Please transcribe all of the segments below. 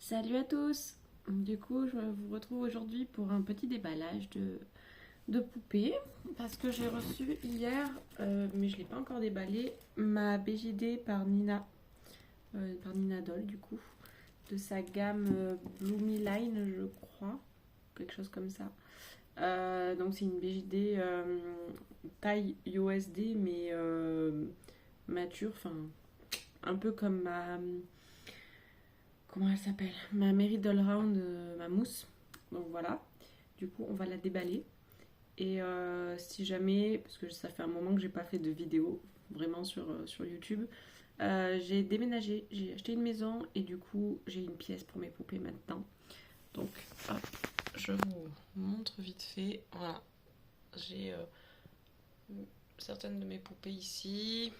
Salut à tous! Du coup, je vous retrouve aujourd'hui pour un petit déballage de poupées parce que j'ai reçu hier, mais je ne l'ai pas encore déballé, ma BJD par Nina Doll du coup, de sa gamme Bloomy Line, je crois, quelque chose comme ça. Donc c'est une BJD taille USD mais mature, enfin un peu comme comment elle s'appelle, ma Mary Dollround, ma mousse. Donc voilà, du coup on va la déballer. Et si jamais, parce que ça fait un moment que j'ai pas fait de vidéo vraiment sur YouTube, j'ai déménagé, j'ai acheté une maison et du coup j'ai une pièce pour mes poupées maintenant. Donc hop, je vous montre vite fait. Voilà, j'ai certaines de mes poupées ici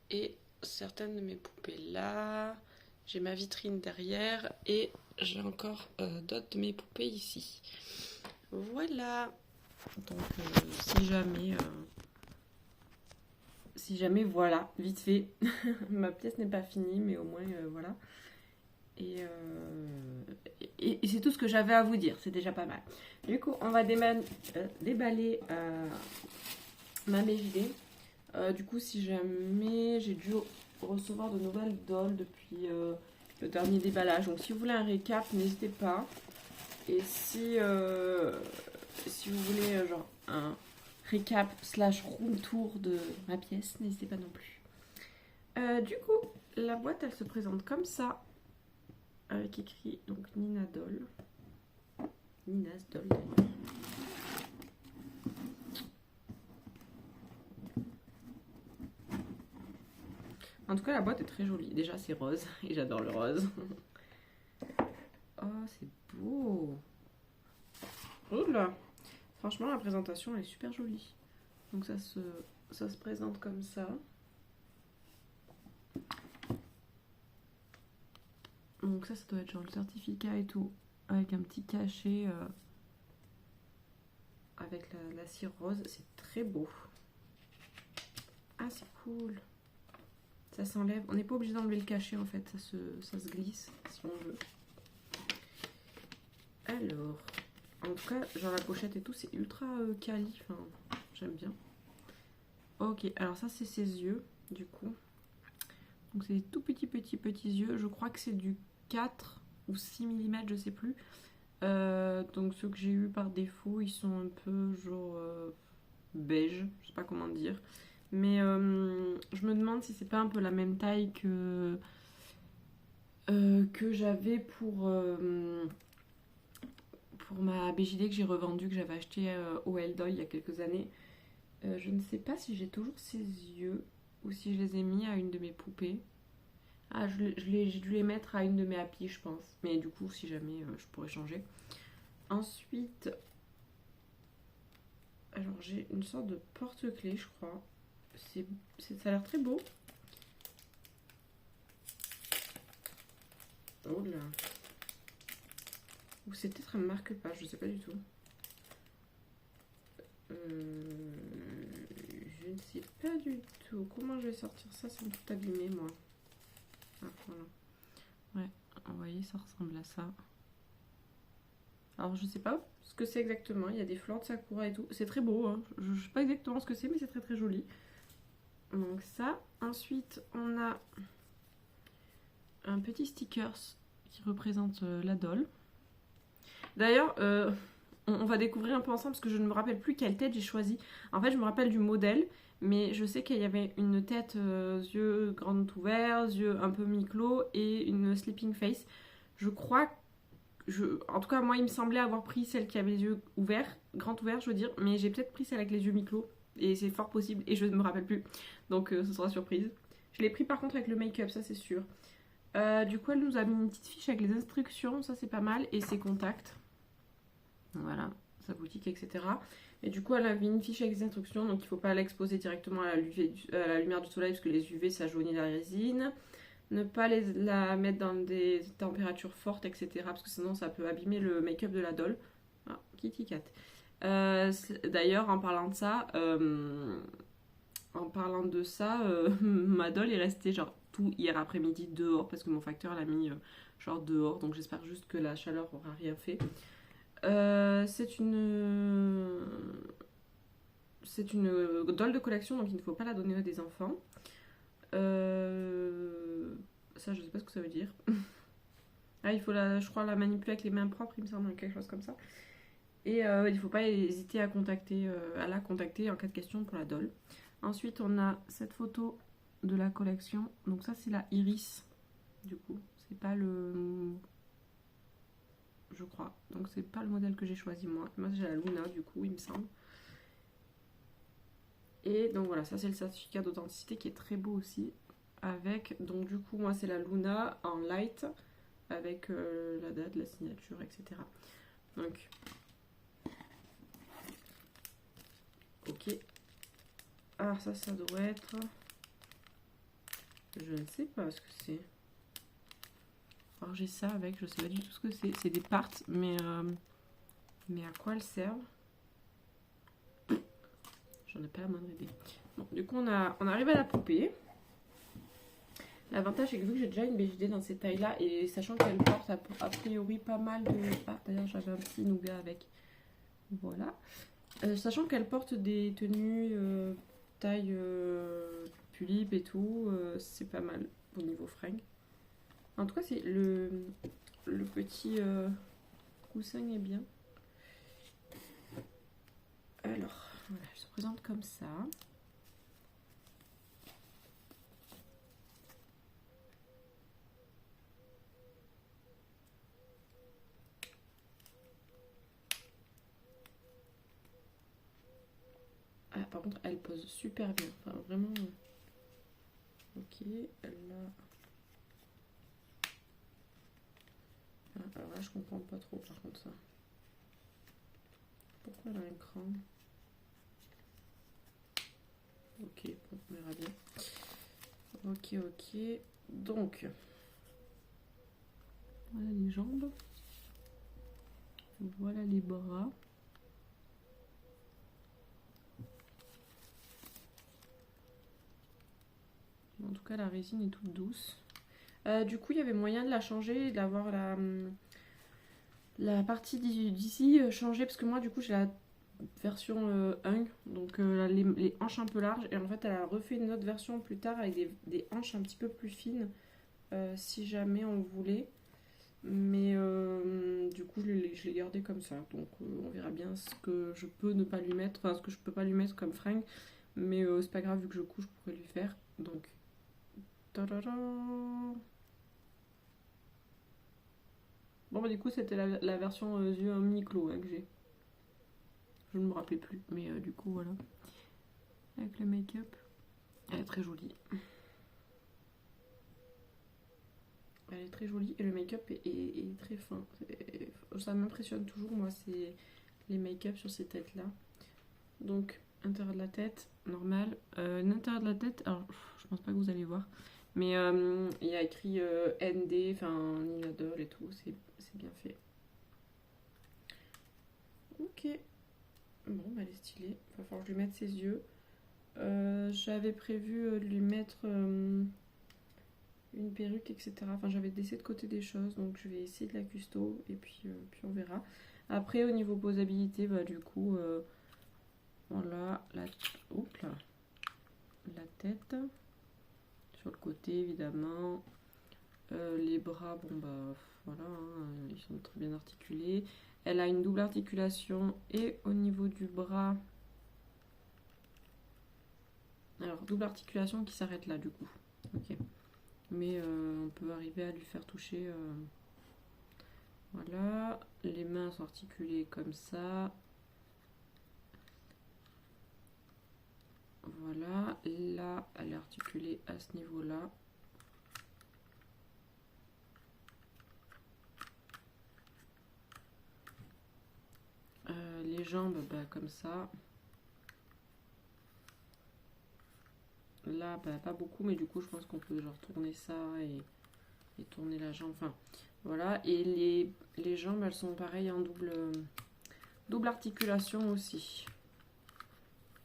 et certaines de mes poupées là. J'ai ma vitrine derrière et j'ai encore d'autres de mes poupées ici. Voilà. Donc si jamais voilà, vite fait. Ma pièce n'est pas finie, mais au moins voilà. Et, et c'est tout ce que j'avais à vous dire, c'est déjà pas mal. Du coup, on va déballer ma BJD. Du coup, si jamais j'ai dû recevoir de nouvelles dolls depuis le dernier déballage. Donc, si vous voulez un récap, n'hésitez pas. Et si vous voulez genre un récap slash room tour de ma pièce, n'hésitez pas non plus. Du coup, la boîte, elle se présente comme ça, avec écrit donc Nina Doll. Nina's Doll d'ailleurs. En tout cas, la boîte est très jolie. Déjà, c'est rose et j'adore le rose. Oh, c'est beau. Oh là. Franchement, la présentation elle est super jolie. Donc ça se présente comme ça. Donc ça doit être genre le certificat et tout. Avec un petit cachet avec la cire rose. C'est très beau. Ah, c'est cool. Ça s'enlève. On n'est pas obligé d'enlever le cachet en fait. Ça se glisse si on veut. Alors, en tout cas, genre la pochette et tout, c'est ultra quali. Enfin, j'aime bien. Ok, alors ça, c'est ses yeux, du coup. Donc, c'est des tout petits yeux. Je crois que c'est du 4 ou 6 mm, je sais plus. Donc, ceux que j'ai eu par défaut, ils sont un peu genre beige. Je sais pas comment dire. Mais je me demande si c'est pas un peu la même taille que j'avais pour ma BJD que j'ai revendue, que j'avais acheté au Eldoy il y a quelques années. Je ne sais pas si j'ai toujours ses yeux ou si je les ai mis à une de mes poupées. Ah, j'ai dû les mettre à une de mes happies, je pense. Mais du coup, si jamais, je pourrais changer. Ensuite, alors j'ai une sorte de porte-clés, je crois. Ça a l'air très beau. Oh là. Ou c'est peut-être un marque-page, je sais pas du tout. Je ne sais pas du tout. Comment je vais sortir ça sans tout abîmer, moi? Ah, voilà. Ouais, vous voyez, ça ressemble à ça. Alors, je sais pas ce que c'est exactement. Il y a des fleurs de sakura et tout. C'est très beau, hein. Je sais pas exactement ce que c'est, mais c'est très joli. Donc ça. Ensuite, on a un petit stickers qui représente la doll. D'ailleurs, on va découvrir un peu ensemble parce que je ne me rappelle plus quelle tête j'ai choisi. En fait, je me rappelle du modèle, mais je sais qu'il y avait une tête, yeux grands ouverts, yeux un peu mi-clos et une sleeping face. Je crois en tout cas, moi, il me semblait avoir pris celle qui avait les yeux ouverts, grands ouverts, je veux dire, mais j'ai peut-être pris celle avec les yeux mi-clos, et c'est fort possible, et je ne me rappelle plus, donc ce sera surprise. Je l'ai pris par contre avec le make-up, ça c'est sûr. Du coup, elle nous a mis une petite fiche avec les instructions, ça c'est pas mal, et ses contacts. Voilà, sa boutique, etc. Et du coup, elle a mis une fiche avec les instructions, donc il ne faut pas l'exposer directement à la lumière du soleil, parce que les UV ça jaunit la résine. Ne pas la mettre dans des températures fortes, etc. Parce que sinon ça peut abîmer le make-up de la doll. Ah, Kitty Cat. D'ailleurs, en parlant de ça, ma doll est restée genre tout hier après-midi dehors parce que mon facteur l'a mis genre dehors. Donc j'espère juste que la chaleur aura rien fait. C'est une doll de collection, donc il ne faut pas la donner à des enfants. Ça, je sais pas ce que ça veut dire. Ah, il faut je crois la manipuler avec les mains propres, il me semble, quelque chose comme ça. Et il ne faut pas hésiter à la contacter en cas de question pour la doll. Ensuite, on a cette photo de la collection. Donc ça, c'est la Iris, du coup. C'est pas le... Je crois. Donc c'est pas le modèle que j'ai choisi moi. Moi, j'ai la Luna, du coup, il me semble. Et donc voilà, ça c'est le certificat d'authenticité qui est très beau aussi. Avec, donc du coup, moi c'est la Luna en light. Avec la date, la signature, etc. Donc... Ok. Alors ça doit être... Je ne sais pas ce que c'est. Alors j'ai ça avec, je sais pas du tout ce que c'est. C'est des parts, mais à quoi elles servent? J'en ai pas la moindre idée. Bon, du coup on arrive à la poupée. L'avantage c'est que vu que j'ai déjà une BJD dans ces tailles-là, et sachant qu'elle porte a priori pas mal de... Ah d'ailleurs j'avais un petit nougat avec. Voilà. Sachant qu'elle porte des tenues taille Pulip et tout, c'est pas mal au niveau fringue. En tout cas, c'est le petit coussin est bien. Alors, voilà, elle se présente comme ça. Ah, par contre, elle pose super bien. Enfin, vraiment. Ok, là. Ah, alors là, je comprends pas trop, par contre, ça. Pourquoi elle a un cran? Ok, bon, on verra bien. Ok, ok. Donc, voilà les jambes. Voilà les bras. En tout cas, la résine est toute douce. Du coup, il y avait moyen de la changer, d'avoir la partie d'ici changée. Parce que moi, du coup, j'ai la version 1. Donc, les hanches un peu larges. Et en fait, elle a refait une autre version plus tard avec des hanches un petit peu plus fines. Si jamais on voulait. Mais du coup, je l'ai gardé comme ça. Donc, on verra bien ce que je peux ne pas lui mettre. Enfin, ce que je peux pas lui mettre comme fringue. Mais c'est pas grave, vu que je couche, je pourrais lui faire. Donc... Bon bah du coup c'était la version yeux mi-clos que j'ai. Je ne me rappelais plus, mais du coup voilà. Avec le make-up. Elle est très jolie. Elle est très jolie et le make-up est très fin. Ça m'impressionne toujours moi, c'est les make-up sur ces têtes là. Donc intérieur de la tête, normal. L'intérieur de la tête, alors je pense pas que vous allez voir. Mais il y a écrit ND, enfin Nina Doll et tout, c'est bien fait. Ok. Bon, bah elle est stylée. Il va falloir que je lui mette ses yeux. J'avais prévu de lui mettre une perruque, etc. Enfin, j'avais laissé de côté des choses, donc je vais essayer de la custo et puis on verra. Après, au niveau posabilité, bah du coup, voilà, oups là, la tête. Sur le côté, évidemment. Les bras, bon bah voilà, hein, ils sont très bien articulés. Elle a une double articulation et au niveau du bras... Alors, double articulation qui s'arrête là, du coup. Ok. Mais on peut arriver à lui faire toucher... Voilà. Les mains sont articulées comme ça. Voilà. Là, elle est articulée à ce niveau-là. Les jambes, bah, comme ça. Là, bah, pas beaucoup, mais du coup, je pense qu'on peut genre tourner ça et tourner la jambe. Enfin, voilà. Et les jambes, elles sont pareilles en double articulation aussi.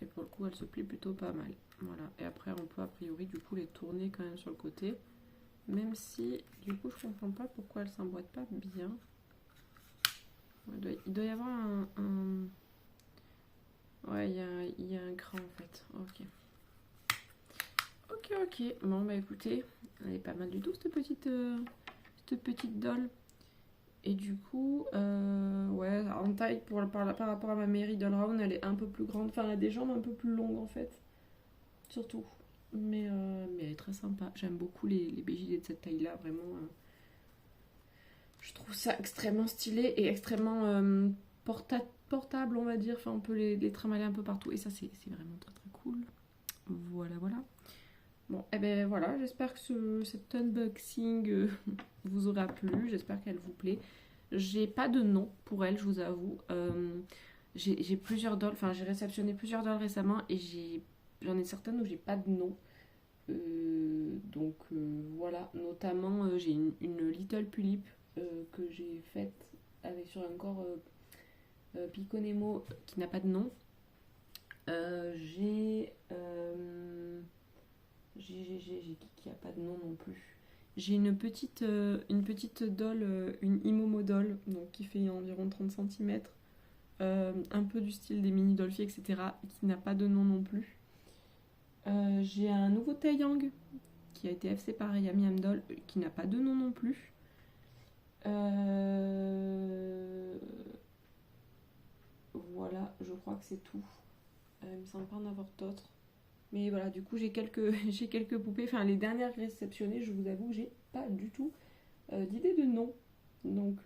Et pour le coup, elles se plient plutôt pas mal. Voilà, et après on peut a priori du coup les tourner quand même sur le côté. Même si du coup je comprends pas pourquoi elle s'emboîte pas bien. Il doit y avoir Ouais, il y a un cran en fait. Ok. Ok. Bon bah écoutez, elle est pas mal du tout cette petite doll. Et du coup, ouais, en taille par rapport à ma Mary Dollround, elle est un peu plus grande. Enfin, elle a des jambes un peu plus longues en fait. Surtout. Mais elle est très sympa. J'aime beaucoup les BJD de cette taille-là. Vraiment, je trouve ça extrêmement stylé et extrêmement portable, on va dire. Enfin, on peut les trimballer un peu partout. Et ça, c'est vraiment très très cool. Voilà. Bon, et ben voilà, j'espère que cet unboxing vous aura plu. J'espère qu'elle vous plaît. J'ai pas de nom pour elle, je vous avoue. J'ai plusieurs dolls, enfin j'ai réceptionné plusieurs dolls récemment et j'en ai certaines où j'ai pas de nom. Donc voilà, notamment j'ai une Little Tulip que j'ai faite avec sur un corps Pico Nemo qui n'a pas de nom. J'ai qui a pas de nom non plus. J'ai une petite doll, une Imomo doll, donc qui fait environ 30 cm, un peu du style des mini Dolphy, etc., qui n'a pas de nom non plus. J'ai un nouveau Taeyang qui a été FC par Yami Doll, qui n'a pas de nom non plus. Voilà, je crois que c'est tout. Il me semble pas en avoir d'autres. Mais voilà, du coup, j'ai quelques poupées. Enfin, les dernières réceptionnées, je vous avoue, j'ai pas du tout d'idée de nom. Donc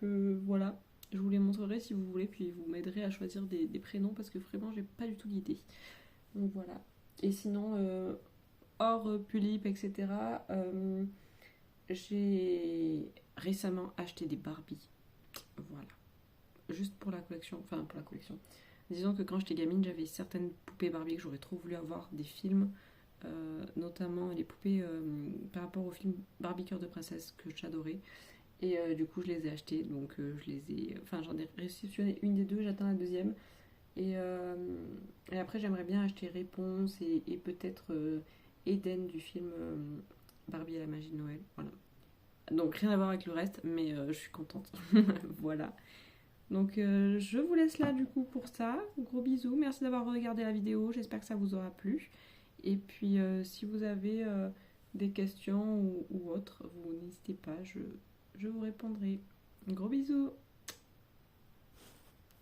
voilà, je vous les montrerai si vous voulez, puis vous m'aiderez à choisir des prénoms parce que vraiment, j'ai pas du tout d'idée. Donc voilà. Et sinon, hors Pulip, etc., j'ai récemment acheté des Barbie. Voilà. Juste pour la collection. Enfin, pour la collection. Disons que quand j'étais gamine, j'avais certaines poupées Barbie que j'aurais trop voulu avoir, des films, notamment les poupées par rapport au film Barbie Cœur de Princesse que j'adorais. Et du coup, je les ai achetées, donc je les ai. Enfin, j'en ai réceptionné une des deux, j'attends la deuxième. Et après, j'aimerais bien acheter Réponse et peut-être Eden du film Barbie et la magie de Noël. Voilà. Donc rien à voir avec le reste, mais je suis contente. Voilà. Donc je vous laisse là du coup pour ça. Gros bisous, merci d'avoir regardé la vidéo, j'espère que ça vous aura plu. Et puis si vous avez des questions ou autres, vous n'hésitez pas, je vous répondrai. Gros bisous.